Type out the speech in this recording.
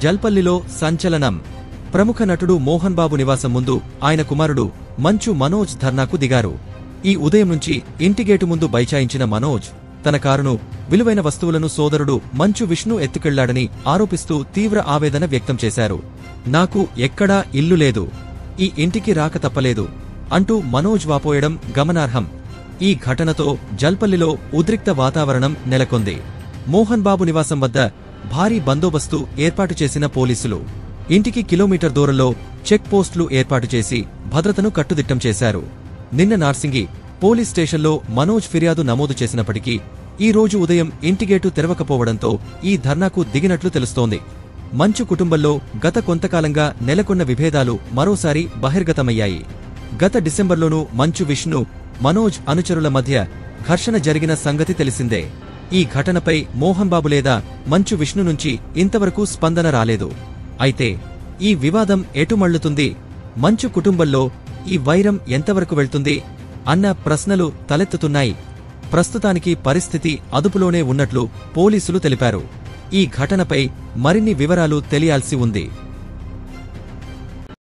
జల్పల్లిలో సంచలనం. ప్రముఖ నటుడు మోహన్ బాబు నివాసం ముందు ఆయన కుమారుడు మంచు మనోజ్ ధర్నాకు దిగారు. ఈ ఉదయం నుంచి ఇంటిగేటు ముందు బైచాయించిన మనోజ్ తన కారును, విలువైన వస్తువులను సోదరుడు మంచు విష్ణు ఎత్తుకెళ్లాడని ఆరోపిస్తూ తీవ్ర ఆవేదన వ్యక్తం చేశారు. నాకు ఎక్కడా ఇల్లు లేదు, ఈ ఇంటికి రాక తప్పలేదు అంటూ మనోజ్ వాపోయడం గమనార్హం. ఈ ఘటనతో జల్పల్లిలో ఉద్రిక్త వాతావరణం నెలకొంది. మోహన్ బాబు నివాసం వద్ద భారీ బందోబస్తు ఏర్పాటు చేసిన పోలీసులు ఇంటికి కిలోమీటర్ దూరంలో చెక్ పోస్టులు ఏర్పాటు చేసి భద్రతను కట్టుదిట్టం చేశారు. నిన్న నార్సింగి పోలీస్ స్టేషన్లో మనోజ్ ఫిర్యాదు నమోదు చేసినప్పటికీ ఈ రోజు ఉదయం ఇంటిగేటు తెరవకపోవడంతో ఈ ధర్నాకు దిగినట్లు తెలుస్తోంది. మంచు కుటుంబంలో గత కొంతకాలంగా నెలకొన్న విభేదాలు మరోసారి బహిర్గతమయ్యాయి. గత డిసెంబర్లోనూ మంచు విష్ణు, మనోజ్ అనుచరుల మధ్య ఘర్షణ జరిగిన సంగతి తెలిసిందే. ఈ ఘటనపై మోహన్ బాబు లేదా మంచు విష్ణు నుంచి ఇంతవరకు స్పందన రాలేదు. అయితే ఈ వివాదం ఎటు మళ్లుతుంది, మంచు కుటుంబంలో ఈ వైరం ఎంతవరకు వెళ్తుంది అన్న ప్రశ్నలు తలెత్తుతున్నాయి. ప్రస్తుతానికి పరిస్థితి అదుపులోనే ఉన్నట్లు పోలీసులు తెలిపారు. ఈ ఘటనపై మరిన్ని వివరాలు తెలియాల్సి ఉంది.